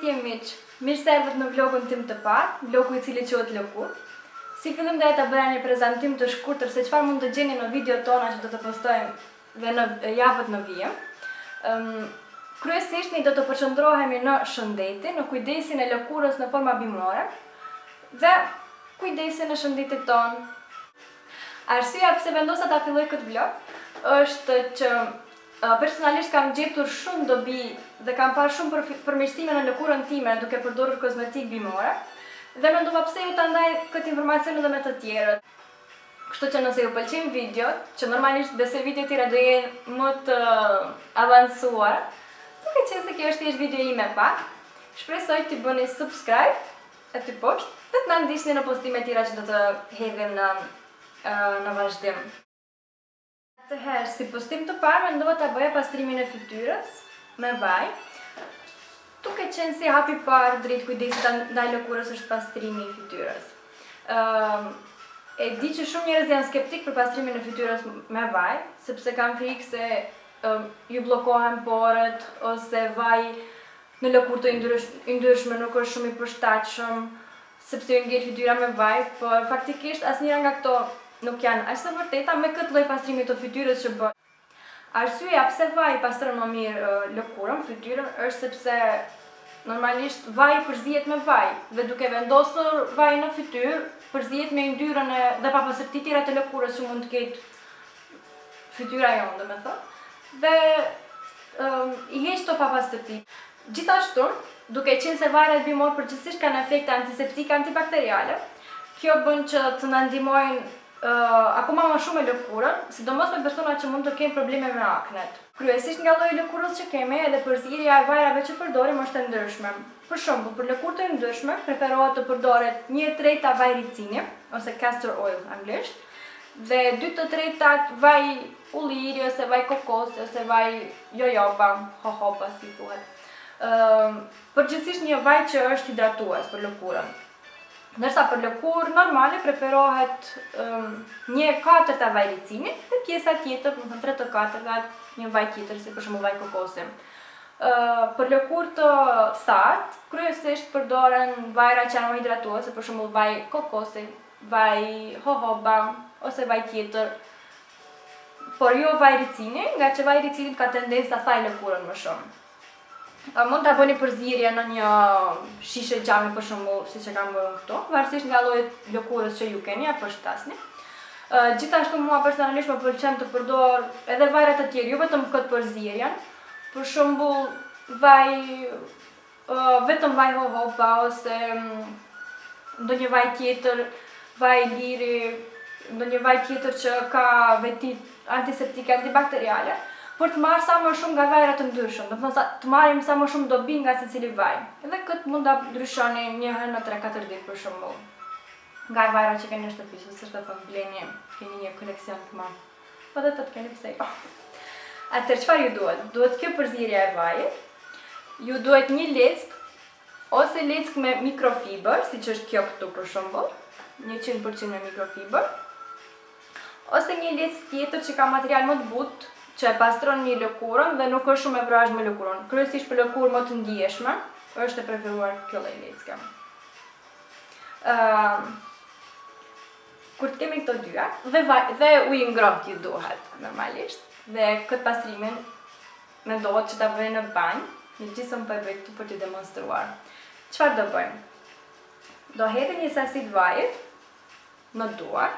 Përshëndetje miq, mirë se erdhët në vlogun tim të parë, vlogu I cili quhet Lëkurë. Si fillim do ta bëja një prezantim të shkurtër se çfarë mund të gjeni në videot tona që do të postojmë dhe në javët në vijim. Kryesisht ne do të përqendrohemi në shëndetin, në kujdesin e lëkurës në forma bimore dhe kujdesin e shëndetit tonë. Arsyeja pse vendosa ta filloj këtë vlog është që personalisht kam gjetur shumë dobi dhe kam parë shumë përmirësime në lëkurën time duke përdorur kozmetik bimore dhe mendova pse ju ta ndaj këtë informacion edhe me të tjerët. Kështu që nëse ju pëlqejnë videot, që normalisht besoj videot tjera do jenë më të avancuar, duke qenë se kjo është thjesht video ime pak, shpresoj t'i bëni subscribe aty poshtë dhe t'na ndiqni në postime tjera që do të hedhim në vazhdim. Atëherë, si postim të parë, mendova ta bëja pastrimin e fytyrës me vaj. Duke qenë si hapi parë drejt kujdesit ndaj lëkurës është pastrimi I fytyrës. E di që shumë njerëz janë skeptik për pastrimin e fytyrës me vaj, sepse kanë frikë se ju bllokohen porët ose vaji në lëkurë të yndyrshme nuk është shumë I përshtatshëm, sepse ju ngel fytyra me vaj, por faktikisht asnjëra nga këto nuk janë aq të vërteta me këtë lloj pastrimi të fytyrës që bën. Arsyeja pse vaji pastron më mirë lëkurën, fytyrën, është sepse normalisht vaji përzihet me vaj dhe duke vendosur vajin në fytyrë, përzihet me yndyrën dhe papastërtitë tjera të lëkurës që mund të ketë fytyra jonë, domethënë, dhe I heq këto papastërti. Gjithashtu, duke qenë se vajrat bimor përgjithsisht kanë efekte antiseptike antibakteriale, kjo bën që të na ndihmojnë akoma më shumë me lëkurën, sidomos me persona që mund të kenë probleme me aknet. Kryesisht nga lloji I lëkurës që kemi, edhe përzierja e vajrave që përdorim është e ndryshme. Për shembull, për lëkurë të ndryshme preferohet të përdoret 1/3 vaj ricini ose castor oil anglisht dhe 2/3 vaj ulliri ose vaj kokosi ose vaj jojoba, jojoba si thuhet. Përgjithsisht një vaj që është hidratues për lëkurën. Ndërsa për lëkurë normale preferohet 1/4 vaj ricini dhe pjesa tjetër, do të thënë 3/4 një vaj tjetër, si për shembull vaj kokosi. Për lëkurë të thatë, kryesisht përdoren vajra që janë më hidratuese, për shembull vaj kokosi, vaj jojoba ose vaj tjetër. Por jo vaj ricini, nga që vaj ricini ka tendencë ta thajë lëkurën më shumë. Mund ta bëni përzierje në një shishe xhami për shembull, siç e kam bërë këtu, varësisht nga lloji I lëkurës që ju keni apo shtasni. Gjithashtu mua personalisht më pëlqen të përdor edhe vajra të tjerë, jo vetëm këtë përzierjen. Për shembull, vetëm vaj jojoba ose ndonjë vaj tjetër, vaj liri, ndonjë vaj tjetër që ka veti antiseptike antibakteriale. Për të marrë sa më shumë nga vajra të ndryshëm, do të thonë të marrim sa më shumë dobi nga secili vaj. Edhe këtë mund ta ndryshoni një herë në 3-4 ditë për shembull. Nga vajra që keni në shtëpi, s'është të thonë bleni, keni një koleksion të madh. Po dhe të keni pse jo. Atëherë çfarë ju duhet? Duhet kjo përzierja e vajit. Ju duhet një leckë ose leckë me mikrofiber, siç është kjo këtu për shembull, 100% me mikrofiber. Ose një leckë tjetër që ka material më të butë, që e pastron mirë lëkurën dhe nuk është shumë e vrajshme me lëkurën. Kryesisht për lëkurë më të ndjeshme, është e preferuar kjo lloj leckë. Kur të kemi këto dyja, dhe ujë ngrohtë ju duhet normalisht, dhe këtë pastrimin mendohet që ta bëjmë në banjë, megjithëse po e bëj këtu për t'ju demonstruar. Çfarë do bëjmë? Do hedhim një sasi të vajit në duar.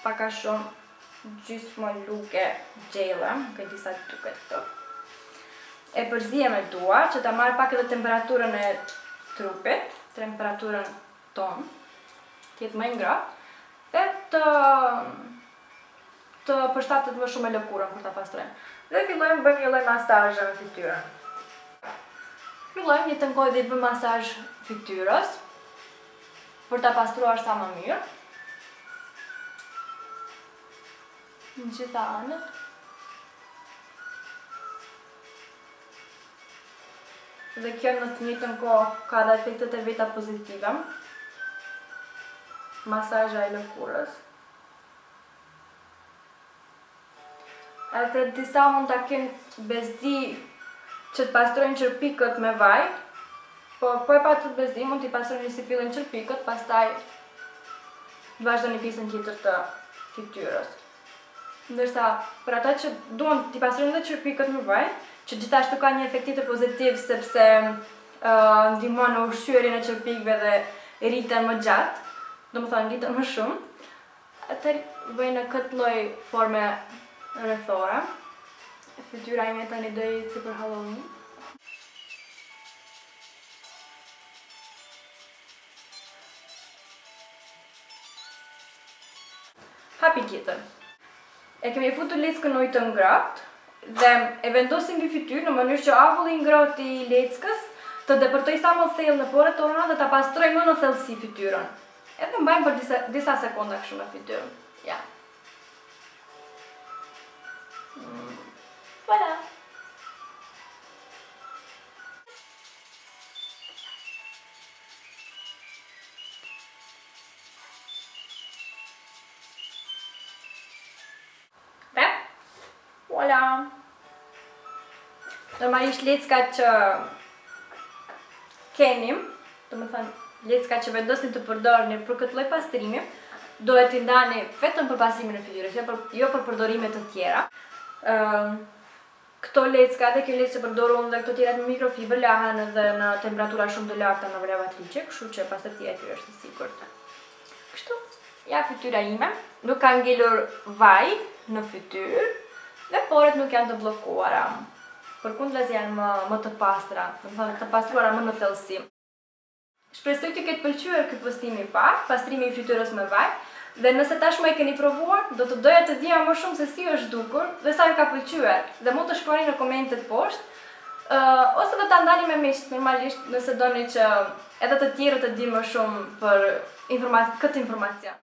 Paka shumë gjysmë luke gjelle, nuk e di sa duket këto. E përzihem me duar që ta marr pak edhe temperaturën e trupit, temperaturën tonë, të jetë më ngrohtë dhe të përshtatet më shumë me lëkurën kur ta pastrojmë. Dhe fillojmë bëjmë një lloj masazhi me fytyrën. Fillojmë një të ngoj dhe I bëjmë masazh fytyrës për ta pastruar sa më mirë. Në gjitha anët. Dhe kjo në të njëjtën kohë ka dhe efektet e veta pozitive. masazha e lëkurës. Edhe disa mund ta kenë bezdi që të pastrojnë qërpikët me vaj, po e pa të bezdi mund t'i pastrojnë si fillin qërpikët, pastaj të vazhdoni pjesën tjetër të fytyrës. Ndërsa për ata që duan t'i pastrojnë edhe qërpikët me vaj, që gjithashtu ka një efekt tjetër pozitiv sepse ndihmon në ushqyerjen e qërpikëve dhe rriten më gjatë, domethënë rriten më shumë, atëherë bëjnë në këtë lloj forme rrethore. Fytyra ime tani do jetë si për Halloween. Hapi tjetër. E kemi futur leckën në ujë të ngrohtë dhe e vendosim mbi fytyrë në mënyrë që avulli i ngrohtë i leckës të depërtoj sa më thellë në porët tona dhe ta pastroj më në thellësi fytyrën. Edhe mbajmë për disa sekonda kështu në fytyrë. Ja. Voilà. Dhe, voilà. Normalisht leckat që keni, domethënë leckat që vendosni të përdorni për këtë lloj pastrimi, duhet t'i ndani vetëm për pastrimin e fytyrës, jo për përdorime të tjera. Këto lecka dhe kjo lecë që përdorun dhe këto tjerat me mikrofiber lahen edhe në temperatura shumë të larta në lavatriçe, kështu që pastërtia e tyre është e sigurt. Kështu, ja fytyra ime, nuk ka ngelur vaj në fytyrë dhe porët nuk janë të bllokuara. Përkundërzi janë më të pastra, domethënë të pastruara më në thellësi. Shpresoj të ketë pëlqyer ky postim i parë, pastrimi i fytyrës me vaj. Dhe nëse tashmë e keni provuar, do të doja të dija më shumë se si është dukur dhe sa ju ka pëlqyer. Dhe mund të shkruani në komentet poshtë, ose do ta ndani me miq normalisht nëse doni që edhe të tjerët të dinë më shumë për këtë informacion.